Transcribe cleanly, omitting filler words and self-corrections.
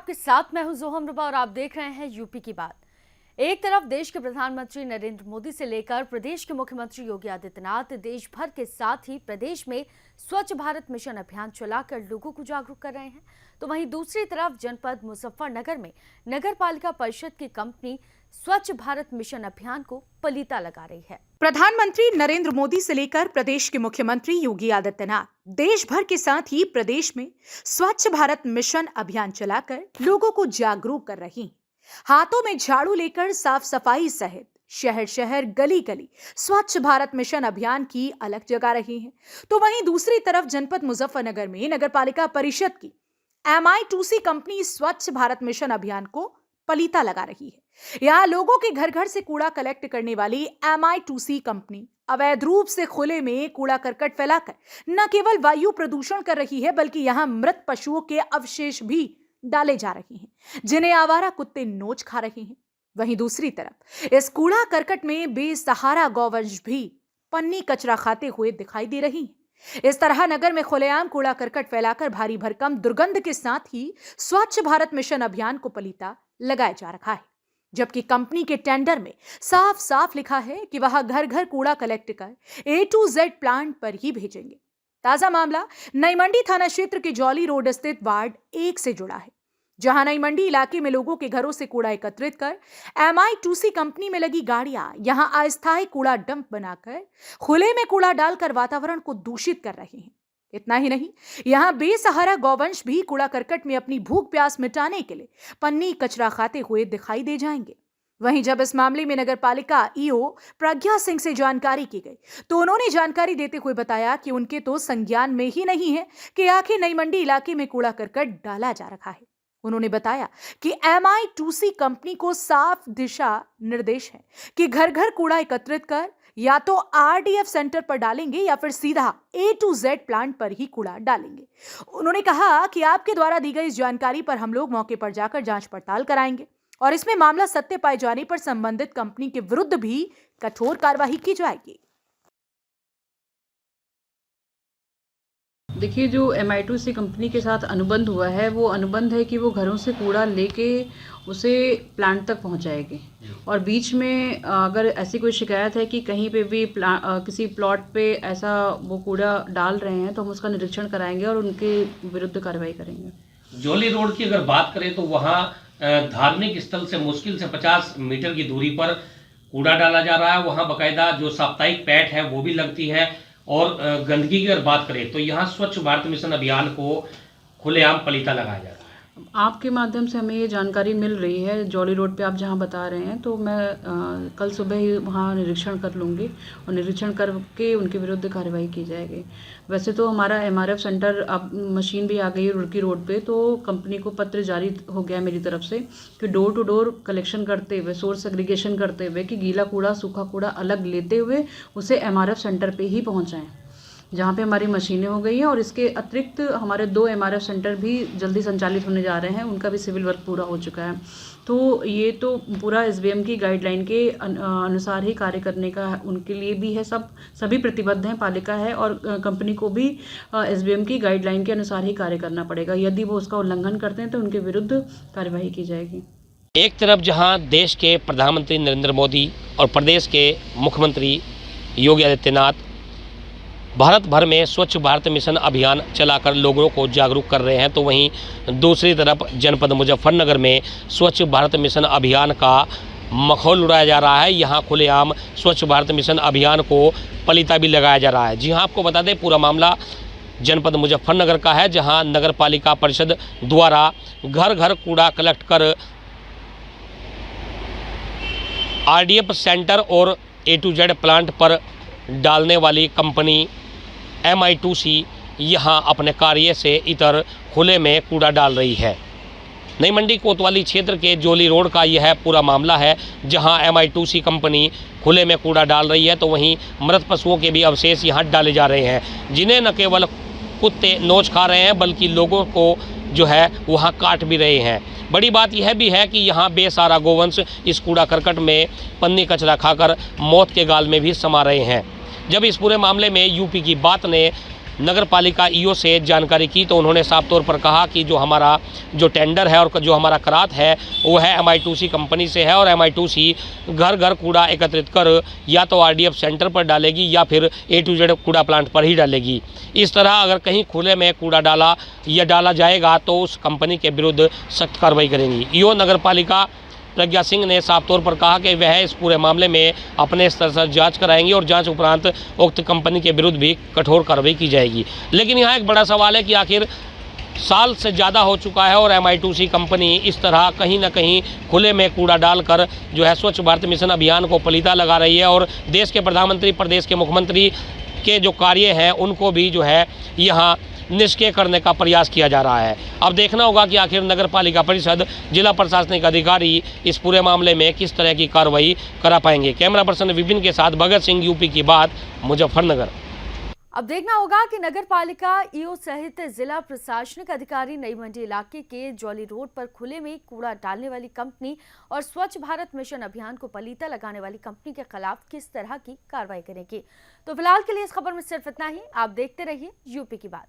आपके साथ मैं हूं जोहम रुबा और आप देख रहे हैं यूपी की बात। एक तरफ देश के प्रधानमंत्री नरेंद्र मोदी से लेकर प्रदेश के मुख्यमंत्री योगी आदित्यनाथ देश भर के साथ ही प्रदेश में स्वच्छ भारत मिशन अभियान चलाकर लोगों को जागरूक कर रहे हैं, तो वहीं दूसरी तरफ जनपद मुजफ्फरनगर में नगर पालिका परिषद की कंपनी स्वच्छ भारत मिशन अभियान को पलीता लगा रही है। प्रधानमंत्री नरेंद्र मोदी से लेकर प्रदेश के मुख्यमंत्री योगी आदित्यनाथ देश भर के साथ ही प्रदेश में स्वच्छ भारत मिशन अभियान चलाकर लोगों को जागरूक कर रही हैं। हाथों में झाड़ू लेकर साफ सफाई सहित शहर शहर गली गली स्वच्छ भारत मिशन अभियान की अलग जगा रही हैं। तो वहीं दूसरी तरफ जनपद मुजफ्फरनगर में नगर पालिका परिषद की MI2C कंपनी स्वच्छ भारत मिशन अभियान को पलीता लगा रही है। यहाँ लोगों के घर घर से कूड़ा कलेक्ट करने वाली MI2C कंपनी अवैध रूप से खुले में कूड़ा करकट फैलाकर न केवल वायु प्रदूषण कर रही है, बल्कि यहाँ मृत पशुओं के अवशेष भी डाले जा रहे हैं, जिन्हें आवारा कुत्ते नोच खा रहे हैं। वहीं दूसरी तरफ इस कूड़ा करकट में बेसहारा गौवंश भी पन्नी कचरा खाते हुए दिखाई दे रही हैं। इस तरह नगर में खुलेआम कूड़ा करकट फैलाकर भारी भरकम दुर्गंध के साथ ही स्वच्छ भारत मिशन अभियान को पलीता लगाया जा रहा है, जबकि कंपनी के टेंडर में साफ साफ लिखा है कि वह घर घर कूड़ा कलेक्ट कर A to Z प्लांट पर ही भेजेंगे। ताजा मामला नई मंडी थाना क्षेत्र के जौली रोड स्थित वार्ड 1 से जुड़ा है, जहां नई मंडी इलाके में लोगों के घरों से कूड़ा एकत्रित कर MI2C कंपनी में लगी गाड़ियां यहां अस्थायी कूड़ा डंप बनाकर खुले में कूड़ा डालकर वातावरण को दूषित कर रहे हैं। इतना ही नहीं, यहां बेसहारा गौवंश भी कूड़ा करकट में अपनी भूख प्यास मिटाने के लिए पन्नी कचरा खाते हुए दिखाई दे जाएंगे। वहीं जब इस मामले में नगर पालिका EO प्रज्ञा सिंह से जानकारी की गई, तो उन्होंने जानकारी देते हुए बताया कि उनके तो संज्ञान में ही नहीं है कि आखिर नई मंडी इलाके में कूड़ा करकट डाला जा रहा है। उन्होंने बताया कि MI2C कंपनी को साफ दिशा निर्देश है कि घर घर कूड़ा एकत्रित कर या तो RDF सेंटर पर डालेंगे या फिर सीधा A to Z प्लांट पर ही कूड़ा डालेंगे। उन्होंने कहा कि आपके द्वारा दी गई इस जानकारी पर हम लोग मौके पर जाकर जांच पड़ताल कराएंगे और इसमें मामला सत्य पाए जाने पर संबंधित कंपनी के विरुद्ध भी कठोर कार्रवाई की जाएगी। देखिए, जो MI2C कंपनी के साथ अनुबंध हुआ है, वो अनुबंध है कि वो घरों से कूड़ा लेके उसे प्लांट तक पहुंचाएगी और बीच में अगर ऐसी कोई शिकायत है कि कहीं पे भी किसी प्लॉट पे ऐसा वो कूड़ा डाल रहे हैं, तो हम उसका निरीक्षण कराएंगे और उनके विरुद्ध कार्रवाई करेंगे। जौली रोड की अगर बात करें तो वहाँ धार्मिक स्थल से मुश्किल से 50 मीटर की दूरी पर कूड़ा डाला जा रहा है। वहाँ बाकायदा जो साप्ताहिक पैठ है वो भी लगती है। और गंदगी की अगर बात करें तो यहाँ स्वच्छ भारत मिशन अभियान को खुलेआम पलीता लगाया जा रहा है। आपके माध्यम से हमें ये जानकारी मिल रही है, जौली रोड पे आप जहाँ बता रहे हैं, तो मैं कल सुबह ही वहाँ निरीक्षण कर लूँगी और निरीक्षण करके उनके विरुद्ध कार्रवाई की जाएगी। वैसे तो हमारा MRF सेंटर अब मशीन भी आ गई है रुड़की रोड पे, तो कंपनी को पत्र जारी हो गया है मेरी तरफ से कि डोर टू डोर कलेक्शन करते हुए, सोर्स सेग्रीगेशन करते हुए कि गीला कूड़ा सूखा कूड़ा अलग लेते हुए उसे MRF सेंटर पर ही पहुँचाएँ, जहाँ पे हमारी मशीनें हो गई हैं। और इसके अतिरिक्त हमारे 2 MRF सेंटर भी जल्दी संचालित होने जा रहे हैं, उनका भी सिविल वर्क पूरा हो चुका है। तो ये तो पूरा SBM की गाइडलाइन के अनुसार ही कार्य करने का उनके लिए भी है, सभी प्रतिबद्ध हैं, पालिका है और कंपनी को भी SBM की गाइडलाइन के अनुसार ही कार्य करना पड़ेगा। यदि वो उसका उल्लंघन करते हैं तो उनके विरुद्ध कार्यवाही की जाएगी। एक तरफ जहां देश के प्रधानमंत्री नरेंद्र मोदी और प्रदेश के मुख्यमंत्री योगी आदित्यनाथ भारत भर में स्वच्छ भारत मिशन अभियान चलाकर लोगों को जागरूक कर रहे हैं, तो वहीं दूसरी तरफ जनपद मुजफ्फरनगर में स्वच्छ भारत मिशन अभियान का मखौल उड़ाया जा रहा है। यहाँ खुलेआम स्वच्छ भारत मिशन अभियान को पलीता भी लगाया जा रहा है। जी हाँ, आपको बता दें पूरा मामला जनपद मुजफ्फरनगर का है, जहाँ नगर पालिका परिषद द्वारा घर घर कूड़ा कलेक्ट कर RDF सेंटर और A to Z प्लांट पर डालने वाली कंपनी MI2C यहाँ अपने कार्य से इतर खुले में कूड़ा डाल रही है। नई मंडी कोतवाली क्षेत्र के जौली रोड का यह पूरा मामला है, जहाँ MI2C कंपनी खुले में कूड़ा डाल रही है, तो वहीं मृत पशुओं के भी अवशेष यहाँ डाले जा रहे हैं, जिन्हें न केवल कुत्ते नोच खा रहे हैं बल्कि लोगों को जो है वहाँ काट भी रहे हैं। बड़ी बात यह भी है कि यहाँ बेसहारा गोवंश इस कूड़ा करकट में पन्नी कचरा खाकर मौत के गाल में भी समा रहे हैं। जब इस पूरे मामले में यूपी की बात ने नगर पालिका ईओ से जानकारी की तो उन्होंने साफ तौर पर कहा कि जो हमारा जो टेंडर है और जो हमारा करार है वो है MI2C कंपनी से है और MI2C घर घर कूड़ा एकत्रित कर या तो RDF सेंटर पर डालेगी या फिर A to Z कूड़ा प्लांट पर ही डालेगी। इस तरह अगर कहीं खुले में कूड़ा डाला जाएगा तो उस कंपनी के विरुद्ध सख्त कार्रवाई करेंगी। ईओ नगर पालिका प्रज्ञा सिंह ने साफ तौर पर कहा कि वह इस पूरे मामले में अपने स्तर से जांच कराएंगे और जांच उपरांत उक्त कंपनी के विरुद्ध भी कठोर कार्रवाई की जाएगी। लेकिन यहाँ एक बड़ा सवाल है कि आखिर साल से ज़्यादा हो चुका है और MI2C कंपनी इस तरह कहीं ना कहीं खुले में कूड़ा डालकर जो है स्वच्छ भारत मिशन अभियान को पलीता लगा रही है और देश के प्रधानमंत्री, प्रदेश के मुख्यमंत्री के जो कार्य हैं उनको भी जो है यहाँ निष्क्रिय करने का प्रयास किया जा रहा है। अब देखना होगा कि आखिर नगर पालिका परिषद, जिला प्रशासनिक अधिकारी इस पूरे मामले में किस तरह की कार्रवाई करा पाएंगे। कैमरा पर्सन विपिन के साथ भगत सिंह, यूपी की बात, मुजफ्फरनगर। अब देखना होगा कि नगर पालिका ईओ सहित जिला प्रशासनिक अधिकारी नई मंडी इलाके के जॉली रोड पर खुले में कूड़ा डालने वाली कंपनी और स्वच्छ भारत मिशन अभियान को पलीता लगाने वाली कंपनी के खिलाफ किस तरह की कार्रवाई करेंगे। तो फिलहाल के लिए इस खबर में सिर्फ इतना ही। आप देखते रहिए यूपी की बात।